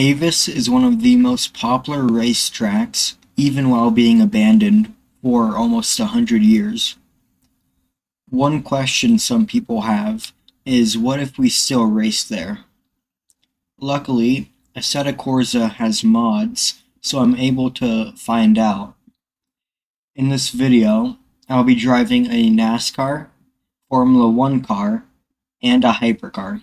AVUS is one of the most popular racetracks, even while being abandoned for almost 100 years. One question some people have is, what if we still race there? Luckily, Assetto Corsa has mods, so I'm able to find out. In this video, I'll be driving a NASCAR, Formula 1 car, and a hypercar.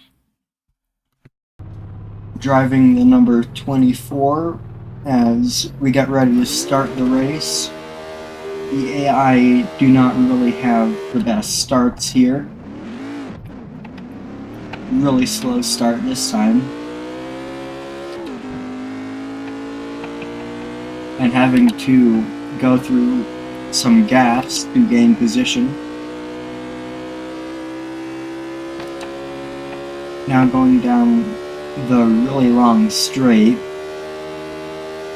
Driving the number 24 as we get ready to start the race. The AI do not really have the best starts here. Really slow start this time. And having to go through some gas to gain position. Now going down the really long straight.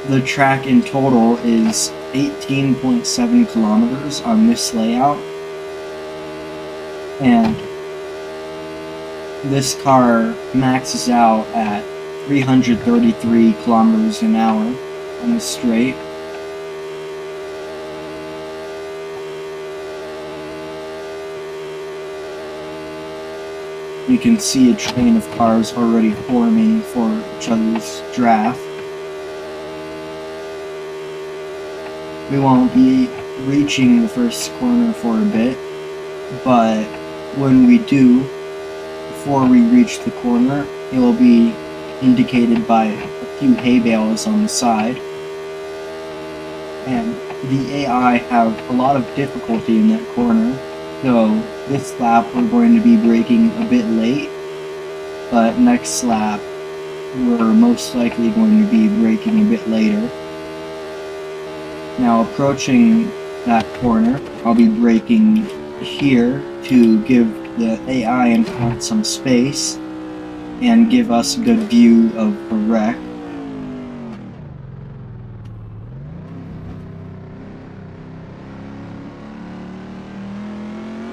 The track in total is 18.7 kilometers on this layout, and this car maxes out at 333 kilometers an hour on the straight. You can see a train of cars already forming for each other's draft. We won't be reaching the first corner for a bit, but when we do, before we reach the corner, it will be indicated by a few hay bales on the side. And the AI have a lot of difficulty in that corner, so this lap we're going to be braking a bit late, but next lap we're most likely going to be braking a bit later. Now approaching that corner, I'll be braking here to give the AI in front some space and give us a good view of the wreck.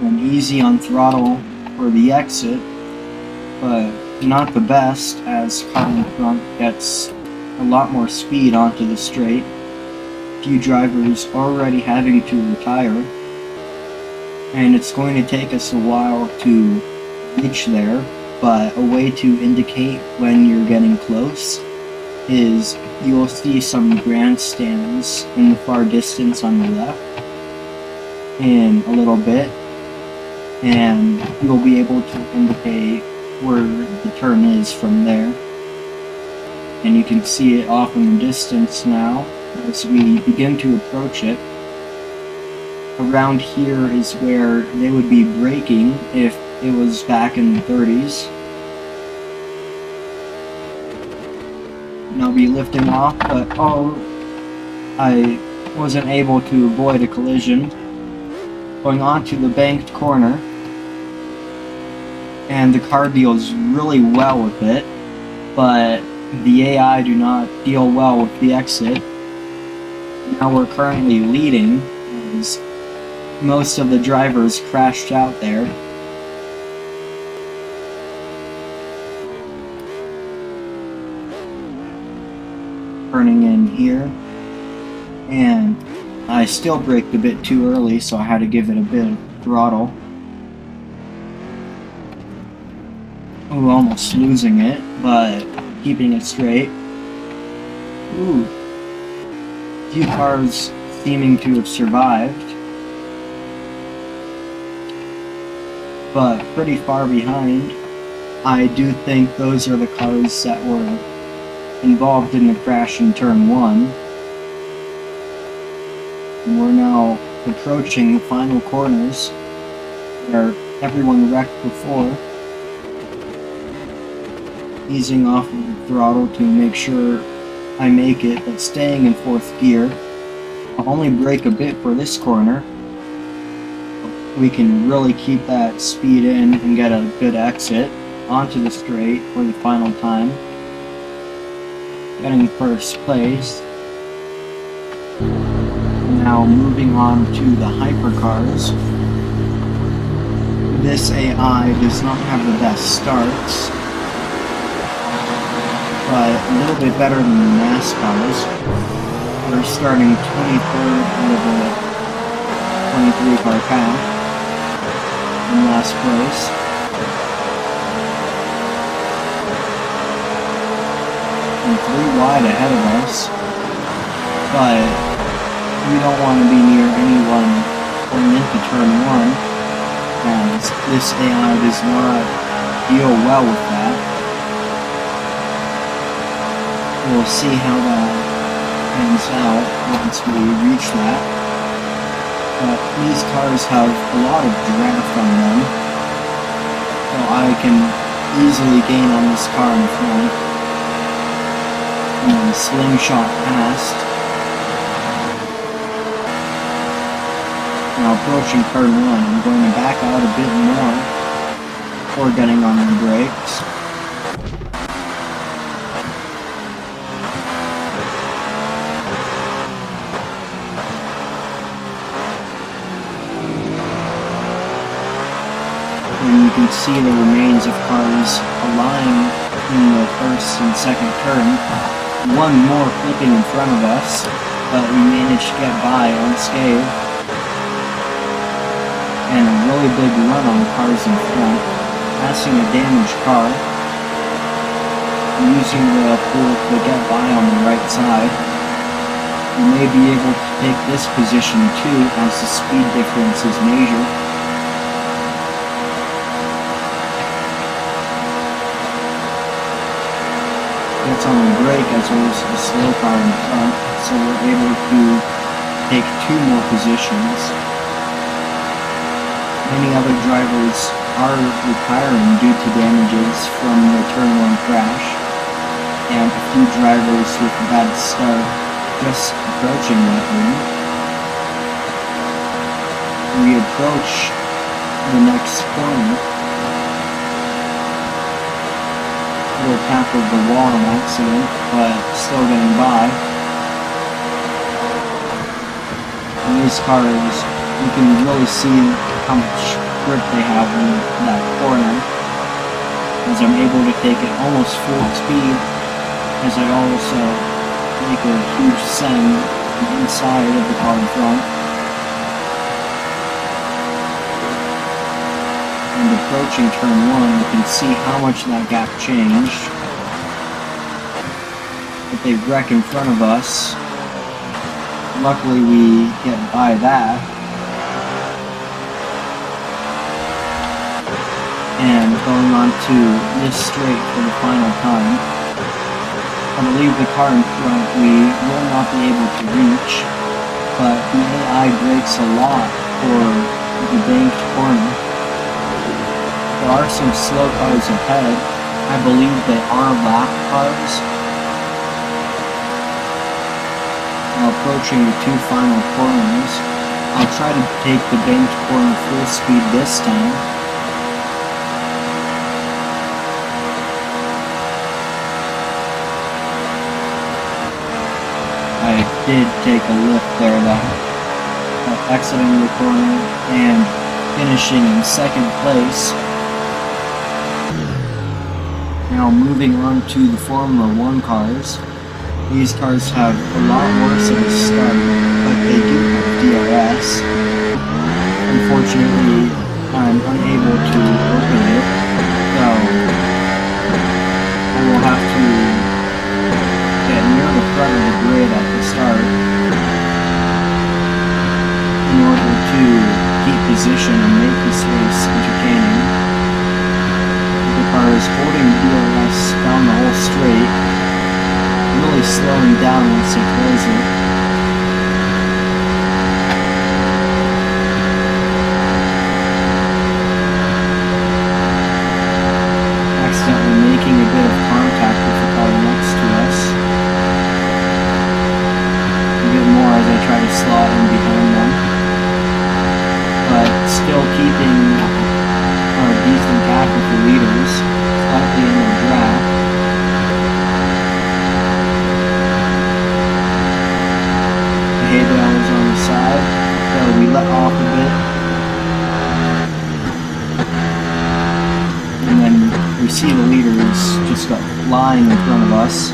And easy on throttle for the exit, but not the best as car in front gets a lot more speed onto the straight. Few drivers already having to retire, and it's going to take us a while to reach there, but a way to indicate when you're getting close is you'll see some grandstands in the far distance on the left in a little bit, and you'll be able to indicate where the turn is from there. And you can see it off in the distance now as we begin to approach it. Around here is where they would be braking if it was back in the 30s. And I'll be lifting off, but I wasn't able to avoid a collision. Going on to the banked corner, and the car deals really well with it, but the AI do not deal well with the exit. Now we're currently leading, as most of the drivers crashed out there. Turning in here, and I still braked a bit too early, so I had to give it a bit of throttle. Ooh, almost losing it, but keeping it straight. Ooh. Few cars seeming to have survived, but pretty far behind. I do think those are the cars that were involved in the crash in turn 1. And we're now approaching the final corners where everyone wrecked before. Easing off of the throttle to make sure I make it, but staying in 4th gear. I'll only brake a bit for this corner. We can really keep that speed in and get a good exit onto the straight for the final time. Getting first place. Now moving on to the hypercars. This AI does not have the best starts. but a little bit better than the NASCARs. We're starting 23rd out of a 23-car pack in last place. And 3 wide ahead of us, but we don't want to be near anyone going into turn 1, as this AI does not deal well with that. We'll see how that ends out once we reach that. But these cars have a lot of draft on them, so I can easily gain on this car in front. And then slingshot past. Now approaching turn 1, I'm going to back out a bit more before getting on the brakes. And you can see the remains of cars aligning in the first and second turn. One more flipping in front of us, but we managed to get by unscathed. And a really big run on the cars in front, passing a damaged car, using the pool to get by on the right side. We may be able to take this position too, as the speed difference is major. Gets on the brake as well as the slow car in front, so we're able to take 2 more positions. Many other drivers are retiring due to damages from the turn 1 crash, and a few drivers with a bad start just approaching that room. We approach the next corner. Little tap of the wall on accident, but still getting by. And these cars, you can really see how much grip they have in that corner, as I'm able to take it almost full speed, as I also make a huge send inside of the car in front. And approaching turn 1, you can see how much that gap changed. But they wreck in front of us. Luckily we get by that. And going on to this straight for the final time. I believe the car in front we will not be able to reach, but the AI brakes a lot for the banked corner. There are some slow cars ahead. I believe they are lap cars. Now approaching the 2 final corners, I'll try to take the banked corner full speed this time. I did take a lift there though, exiting the corner and finishing in 2nd place. Now moving on to the Formula 1 cars. These cars have a lot worse of a start, but they do have DRS. Unfortunately, I'm unable to open it, so I will have to get near the front of the grid at the start in order to keep position and make this race entertaining. The car is holding DRS down the whole straight, really slowing down once they close it. Accidentally making a bit of contact with the car next to us. A bit more as I try to slot in behind them, but still keeping a decent gap with the leaders, slightly in the draft. The hay bale is on the side, so we let off a bit. And then we see the leaders just almost got flying in front of us.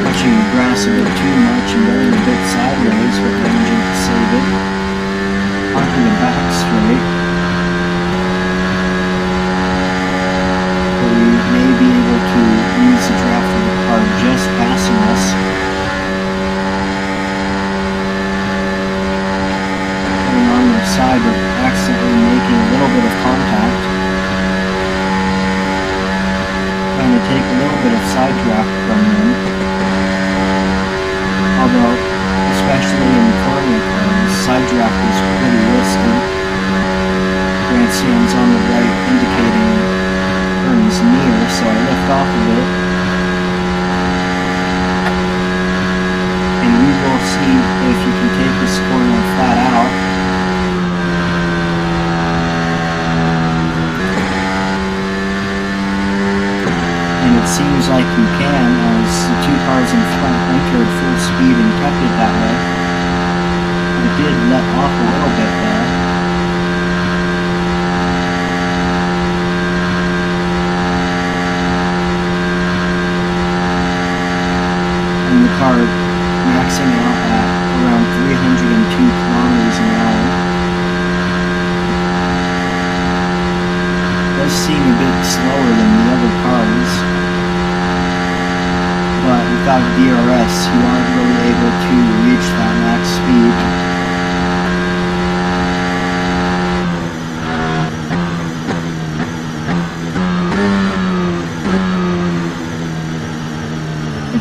Touching the grass a bit too much and going a bit sideways with the engine to save it. Onto the back straight. We may be able to use the draft of the car just passing us. Coming on their side, but accidentally making a little bit of contact. Trying to take a little bit of side draft from them. Although, especially in corner cars, side draft is pretty risky. Grandstand's on the right indicating is near, so I lift off a bit. And we will see if you can take this corner flat out. And it seems like you can, as the two cars in front entered full speed and kept it that way. I did let off a little bit there. The car maxing out at around 302 kilometers an hour. It does seem a bit slower than the other cars, but without DRS you aren't really able to reach that max speed.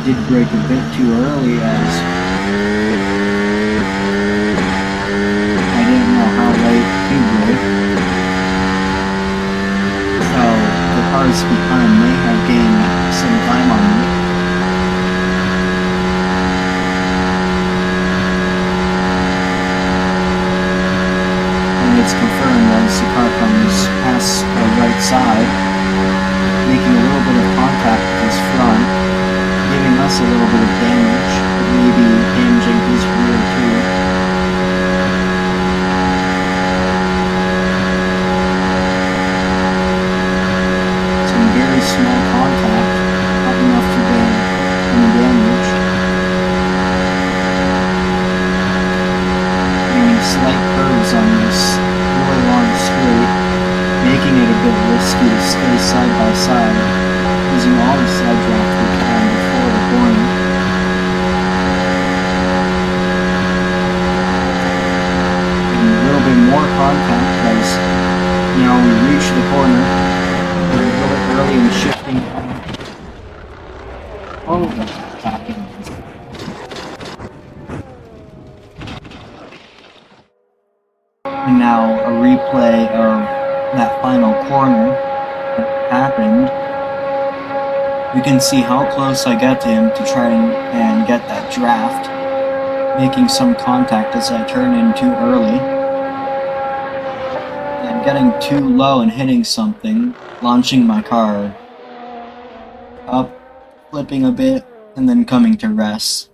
Did brake a bit too early as I didn't know how late he brake. So the cars behind may have gained some time on me. And it's confirmed as the car comes past the right side, making a little bit of contact with his front. Giving us a little bit of damage, but maybe damaging his rear too. Some very small contact, not enough to do any damage. Getting slight curves on this really long straight, making it a bit risky to stay side by side, using all the side draft we can before the corner. And a little bit more contact as, we reach the corner. We're a little bit early in shifting. Oh, that's happening. And now a replay of that final corner that happened. You can see how close I got to him to try and get that draft, making some contact as I turn in too early, and getting too low and hitting something, launching my car up, flipping a bit, and then coming to rest.